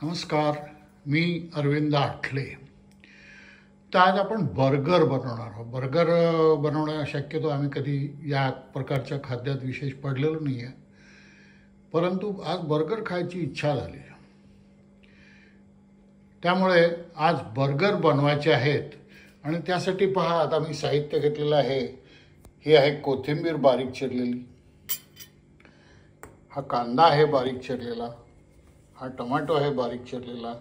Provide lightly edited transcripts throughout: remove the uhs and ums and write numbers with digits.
नमस्कार, मी अरविंद आठले. तर आज आपण बर्गर बनवणार आहोत. बर्गर बनवणं शक्यतो आम्ही कधी या प्रकारच्या खाद्यात विशेष पडलेलो नाही आहे, परंतु आज बर्गर खायची इच्छा झाली. त्यामुळे आज बर्गर बनवायचे आहेत आणि त्यासाठी पहा, आता मी साहित्य घेतलेलं आहे. हे आहे कोथिंबीर बारीक चिरलेली, हा कांदा आहे बारीक चिरलेला, हा टोमॅटो आहे बारीक चिरलेला,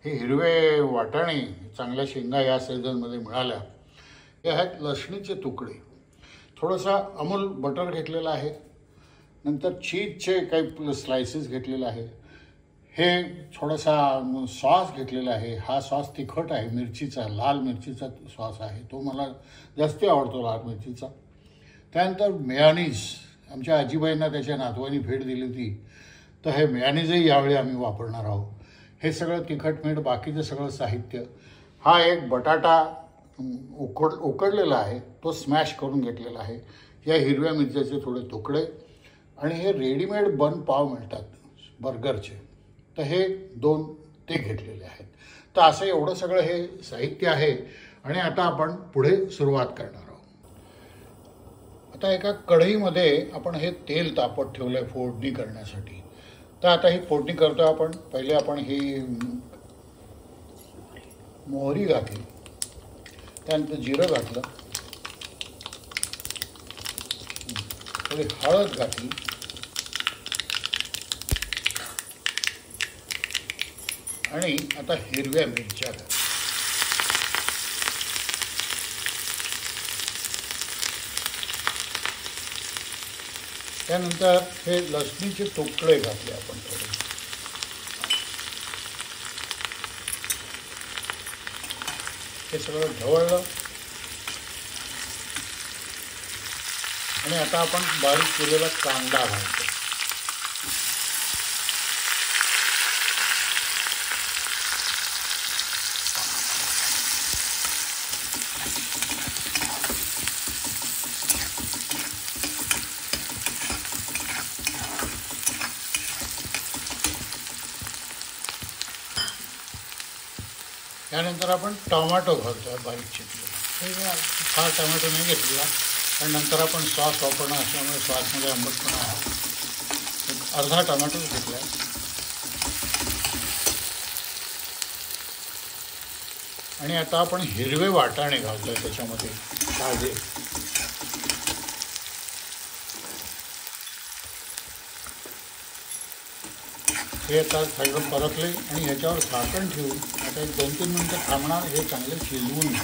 हे हिरवे वाटाणे चांगल्या शेंगा या सीझनमध्ये मिळाल्या, हे आहेत लसणीचे तुकडे, थोडासा अमूल बटर घेतलेला आहे, नंतर चीजचे काही स्लायसेस घेतलेले आहे, हे थोडासा सॉस घेतलेला आहे. हा सॉस तिखट आहे, मिरचीचा, लाल मिरचीचा सॉस आहे, तो मला जास्त आवडतो लाल मिरचीचा. त्यानंतर मेयोनीज, आमच्या आजीबाईंना त्याच्या नातवांनी भेट दिली होती, तर हे मेयोनीजही यावेळी आम्ही वापरणार आहोत. हे सगळं तिखट मीठ बाकीचं सगळं साहित्य. हा एक बटाटा उकडलेला आहे, तो स्मॅश करून घेतलेला आहे. या हिरव्या मिरच्याचे थोडे तुकडे आणि हे रेडीमेड बन पाव मिळतात बर्गरचे, तर हे 2 ते घेतलेले आहेत. तर असं एवढं सगळं हे साहित्य आहे आणि आता आपण पुढे सुरुवात करणार आहोत. आता एका कढईमध्ये आपण हे तेल तापत ठेवलं आहे फोडणी करण्यासाठी. तर आता ही फोडणी करतो आपण. पहिले आपण ही मोहरी घातली, त्यानंतर जिरं घातलं, थोडी हळद घातली आणि आता हिरव्या मिरच्या घातल्या. त्यानंतर हे लसणीचे तुकडे घातले आपण थोडे. हे सगळं ढवळलं आणि आता आपण बारीक केलेला कांदा घालतो. त्यानंतर आपण टोमॅटो घालतो आहे बारीक चिरलेला. फार टोमॅटो नाही घेतलेला, पण नंतर आपण सॉस वापरणार असल्यामुळे सॉसमध्ये आंबटपणा आहे. अर्धा टोमॅटोच घेतला आहे. आणि आता आपण हिरवे वाटाणे घालतो आहे त्याच्यामध्ये ताजे. हे आता सगळं परतले आणि ह्याच्यावर झाकण ठेवून आता 1-2-3 मिनटं थांबणार. हे चांगले शिजवून घ्या.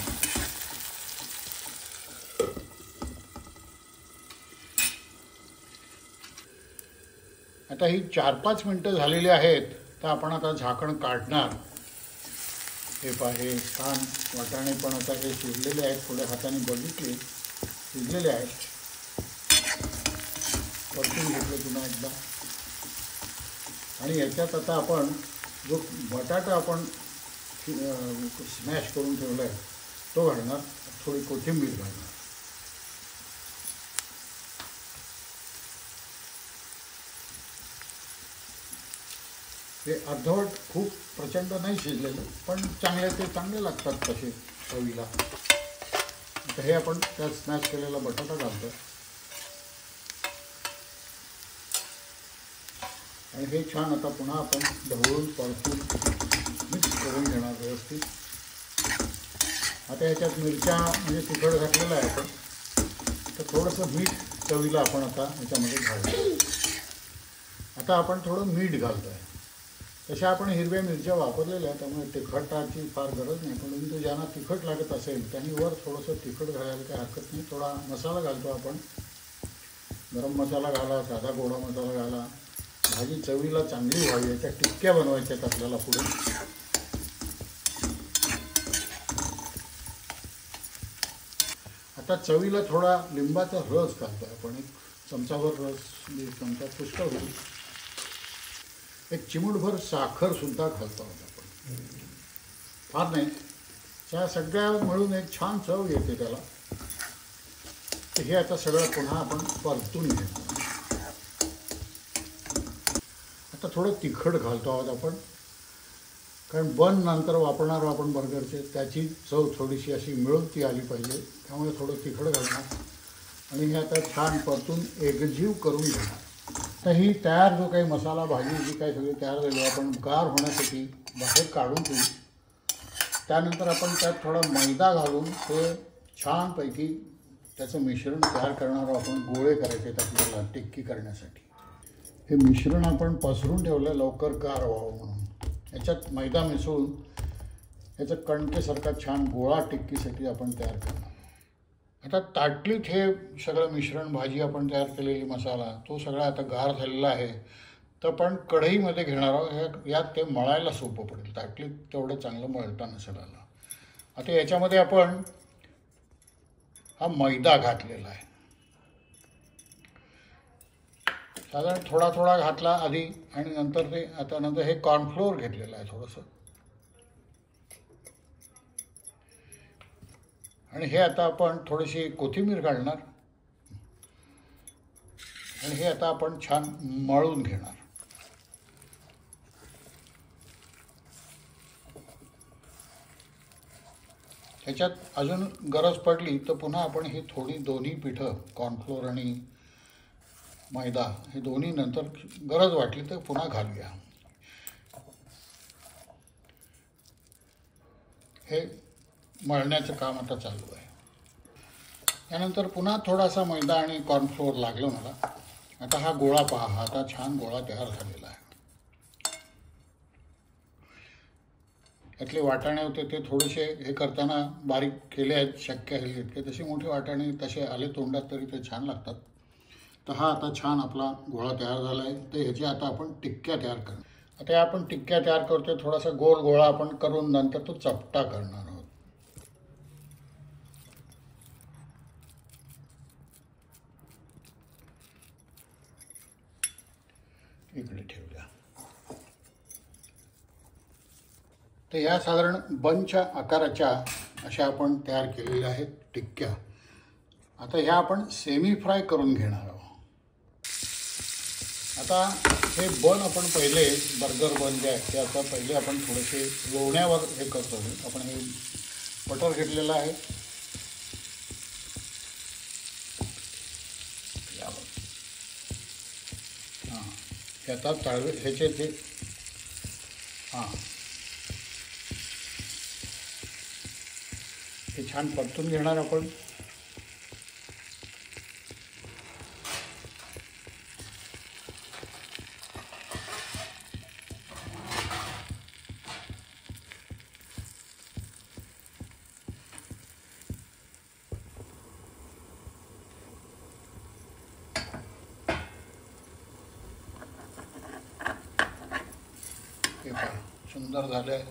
आता ही 4-5 मिनटं झालेली आहेत, तर आपण आता झाकण काढणार. हे पाहे छान वाटाणे पण आता हे शिजलेले आहेत, थोड्या हाताने बघितले शिजलेले आहेत. परतून घेतले पुन्हा एकदा. आणि याच्यात आता आपण जो बटाटा आपण स्मॅश करून ठेवला आहे तो घालणार, थोडी कोथिंबीर घालणार. हे अर्धवट खूप प्रचंड नाही शिजलेलं, पण ते चांगले लागतात तसे चवीला. आता हे आपण त्यात स्मॅश केलेला बटाटा घालतो आणि हे छान आता पुन्हा आपण ढवळून परतून मिक्स करून घेणार व्यवस्थित. आता याच्यात मिरच्या म्हणजे तिखट घातलेलं आहे आपण, तर थोडंसं मीठ चवीला आपण आता ह्याच्यामध्ये घालतो. आता आपण थोडं मीठ घालतो आहे. तशा आपण हिरव्या मिरच्या वापरलेल्या आहेत, त्यामुळे तिखटाची फार गरज नाही, परंतु ज्यांना तिखट लागत असेल त्यांनी वर थोडंसं तिखट घालायला काही हरकत नाही. थोडा मसाला घालतो आपण, गरम मसाला घाला, साधा गोडा मसाला घाला. भाजी चवीला चांगली व्हावी याच्या टिक्क्या बनवायच्या आहेत आपल्याला पुढे. आता चवीला थोडा लिंबाचा रस घालतो आपण. एक चमचाभर रस, 1 चमचा पुष्कळ होईल. एक चिमूटभर साखरसुद्धा घालतो आहोत आपण, फार नाही. त्या सगळ्या मिळून एक छान चव येते त्याला. हे आता सगळं पुन्हा आपण परतून घेतो. आता थोडं तिखट घालतो आहोत आपण. कारण बन नंतर वापरणार आपण बर्गरचे, त्याची चव थोडीशी अशी मिळती आली पाहिजे, त्यामुळे थोडं तिखट घालणार आणि हे आता छान परतून एकजीव करून घेणार. तर ही तयार जो काही मसाला भाजी जी काही सगळी तयार झाली आपण गार होण्यासाठी बाहेर काढून ठेवू. त्यानंतर आपण त्यात थोडा मैदा घालून ते छानपैकी त्याचं मिश्रण तयार करणार आहोत. आपण गोळे करायचे आहेत आपल्याला टिक्की करण्यासाठी. हे मिश्रण आपण पसरून ठेवलं लवकर गार व्हावं म्हणून. याच्यात मैदा मिसळून याचं कणकेसारखा छान गोळा टिक्कीसाठी आपण तयार करणार. आता ताटलीत हे सगळं मिश्रण भाजी आपण तयार केलेली मसाला तो सगळा आता गार झालेला आहे. तर आपण कढईमध्ये घेणार आहोत. यात ते मळायला सोपं पडेल. ताटलीत तेवढं चांगलं मळता नसेल आलं. आता याच्यामध्ये आपण हा मैदा घातलेला आहे. साधारण थोडा थोडा घातला आधी आणि नंतर ते आता नंतर हे कॉर्नफ्लोअर घेतलेलं आहे थोडंसं. आणि हे आता आपण थोडीशी कोथिंबीर घालणार आणि हे आता आपण छान मळून घेणार. ह्याच्यात अजून गरज पडली तर पुन्हा आपण ही थोडी दोन्ही पिठं कॉर्नफ्लोअर आणि मैदा हे दोन्ही नंतर गरज वाटली तर पुन्हा घालूया. हे मळण्याचं काम आता चालू आहे. त्यानंतर पुन्हा थोडासा मैदा आणि कॉर्नफ्लोअर लागलं मला. आता हा गोळा पहा, हा आता छान गोळा तयार झालेला आहे. यातले वाटाणे होते ते थोडेसे हे करताना बारीक केले आहेत शक्य आहे इतके. तसे मोठे वाटाणे तसे आले तोंडात तरी ते छान लागतात. तर हा आता छान आपला गोळा तयार झाला आहे. तर ह्याची आता आपण टिक्क्या तयार करणार. आता आपण टिक्क्या तयार करतोय. थोडासा गोल गोळा आपण करून नंतर तो चपटा करणार आहोत. इकडे ठेवूया. तर या साधारण बनच्या आकाराच्या अशा आपण तयार केलेल्या आहेत टिक्क्या. आता ह्या आपण सेमी फ्राय करून घेणार आहोत. आता हे बन आपण पहिले बर्गर बन जे आहे ते आता पहिले आपण थोडेसे लोण्यावर हे करतो. आपण हे बटर घेतलेलं आहे. हां हे आता तळवे ह्याचे ते हां हे छान परतून घेणार आपण. हे पहा सुंदर झालं आहे.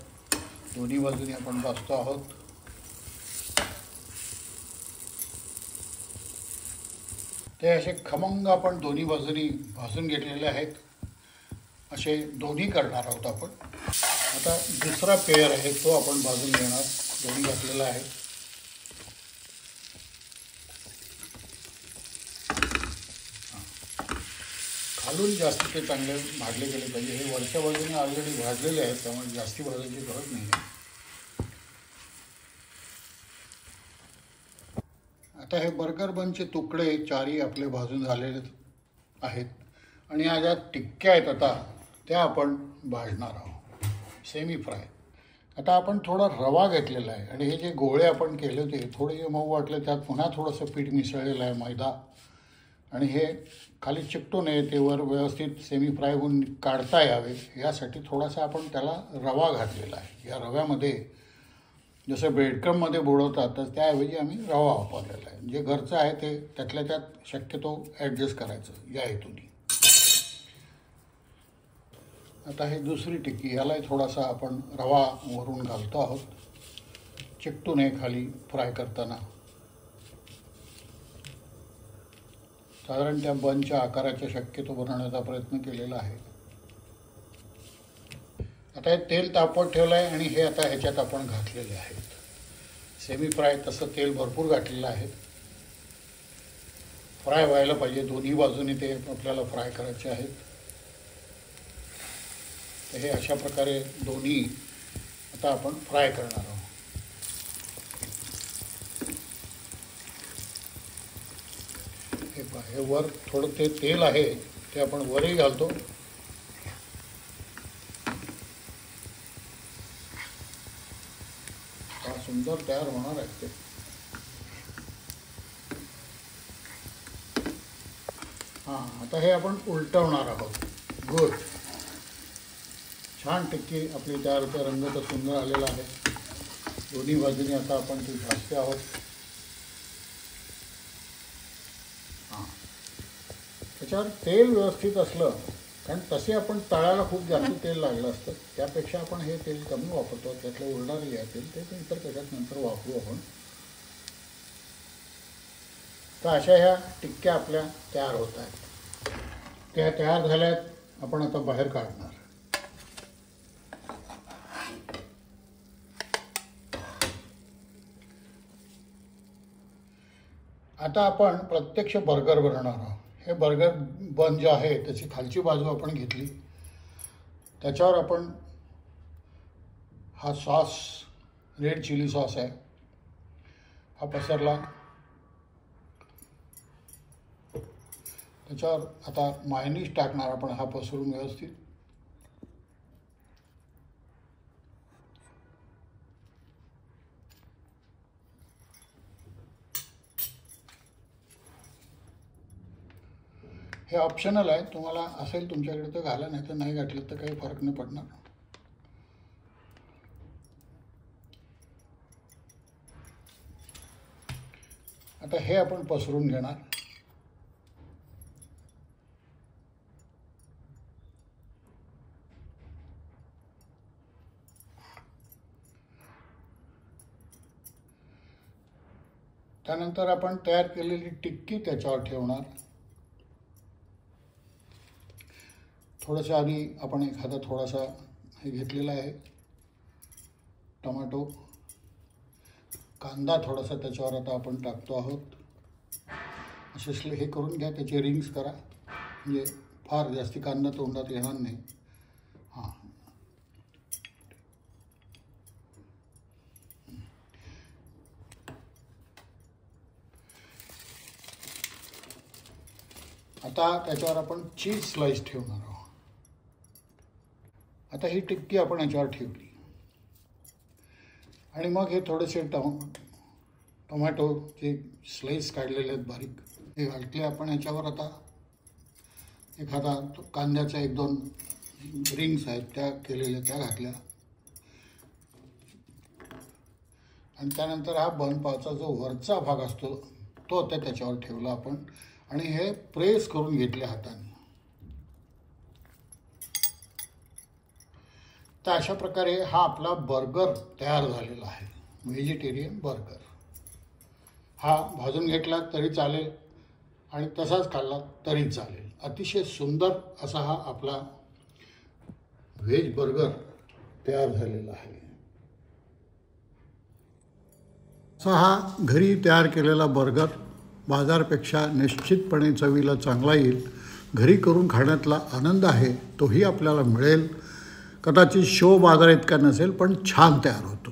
दोन्ही बाजूनी आपण भाजतो आहोत. ते असे खमंग आपण दोन्ही बाजूनी भाजून घेतलेले आहेत. असे दोन्ही करणार आहोत आपण. आता दुसरा पेयर आहे तो आपण भाजून घेणार. दोन्ही घातलेला आहे. खालून जास्त ते चांगले भाजले गेले पाहिजे. हे वरच्या बाजूने ऑलरेडी भाजलेले आहेत त्यामुळे जास्ती भाजायची गरज नाही आहे. आता हे बर्गर बनचे तुकडे चारही आपले भाजून झालेले आहेत आणि या ज्या टिक्क्या आहेत आता त्या आपण भाजणार आहोत सेमी फ्राय. आता आपण थोडा रवा घेतलेला आहे आणि हे जे गोळे आपण केले होते थोडे मऊ वाटले त्यात पुन्हा थोडंसं पीठ मिसळलेलं आहे मैदा आणि हे खाली चिकटू नये ते वर व्यवस्थित सेमी फ्राय होऊन काढता यावे यासाठी थोडासा आपण त्याला रवा घातलेला आहे. या रव्यामध्ये जसं ब्रेडक्रममध्ये बुडवतात तर त्याऐवजी आम्ही रवा वापरलेला आहे. जे घरचं आहे ते त्यातल्या त्यात शक्यतो ॲडजस्ट करायचं या हेतूने. आता हे दुसरी टिक्की यालाही थोडासा आपण रवा वरून घालतो आहोत चिकटू नये खाली फ्राय करताना. साधारण त्या बनच्या आकाराच्या शक्यतो बनवण्याचा प्रयत्न केलेला आहे. आता हे तेल तापवत ठेवलं आहे आणि हे आता ह्याच्यात आपण घातलेले आहेत. सेमी फ्राय तसं तेल भरपूर घातलेलं आहे. फ्राय व्हायला पाहिजे दोन्ही बाजूनी ते आपल्याला फ्राय करायचे आहेत. हे अशा प्रकारे दोन्ही आता आपण फ्राय करणार आहोत. हे वर थोडं ते तेल आहे ते आपण वरही घालतो. हा सुंदर तयार होणार आहे ते. हां, आता हे आपण उलटवणार आहोत. गुड, छान टिक्की आपली तयार होते. रंग तर सुंदर आलेला आहे. दोन्ही बाजूनी आता आपण ती भाजते आहोत. हां, त्याच्यावर तेल व्यवस्थित असलं, कारण तसे आपण तळायला खूप जास्त तेल लागलं असतं, त्यापेक्षा आपण हे तेल कमी वापरतो. त्यातलं उरणारे आहे तेल, ते पण इतर त्याच्यात नंतर वापरू आपण. तर अशा ह्या टिक्क्या आपल्या तयार होत आहेत. त्या तयार झाल्यात, आपण आता बाहेर काढणार. आता आपण प्रत्यक्ष बर्गर बनवणार आहोत. हे बर्गर बन जे आहे त्याची खालची बाजू आपण घेतली, त्याच्यावर आपण हा सॉस, रेड चिली सॉस आहे, हा पसरला. त्याच्यावर आता मायोनीज टाकणार आपण, हा पसरून व्यवस्थित. हे ऑप्शनल आहे, तुम्हाला असेल तुमच्याकडे तर घाला, नाही तर नाही घातलं तर काही फरक नाही पडणार. आता हे आपण पसरून घेणार. त्यानंतर आपण तयार केलेली टिक्की त्याच्यावर ठेवणार. थोडंसं आधी आपण एखादा थोडासा हे घेतलेला आहे टोमॅटो, कांदा थोडासा त्याच्यावर आता आपण टाकतो आहोत. असे हे करून घ्या, त्याचे रिंग्स करा, म्हणजे फार जास्ती कांदा तोंडात येणार नाही. हां, आता त्याच्यावर आपण चीज स्लाइस ठेवणार आहोत. आता ही टिक्की आपण याच्यावर ठेवली आणि मग हे थोडेसे टोमॅटोचे स्लाइस काढलेले आहेत बारीक, हे घातले आपण याच्यावर. आता एखादा कांद्याच्या 1-2 रिंग्स आहेत त्या केलेल्या, त्या घातल्या. आणि त्यानंतर हा बनपावचा जो वरचा भाग असतो तो आता त्याच्यावर ठेवला आपण आणि हे प्रेस करून घेतले हाताने. तर अशा प्रकारे हा आपला बर्गर तयार झालेला आहे, व्हेजिटेरियन बर्गर. हा भाजून घेतला तरी चालेल आणि तसाच खाल्ला तरी चालेल. अतिशय सुंदर असा हा आपला व्हेज बर्गर तयार झालेला आहे. असा हा घरी तयार केलेला बर्गर बाजारपेक्षा निश्चितपणे चवीला चांगला येईल. घरी करून खाण्यातला आनंद आहे तोही आपल्याला मिळेल. कदाचित शो बाजार इतका नसेल, पण छान तयार होतो.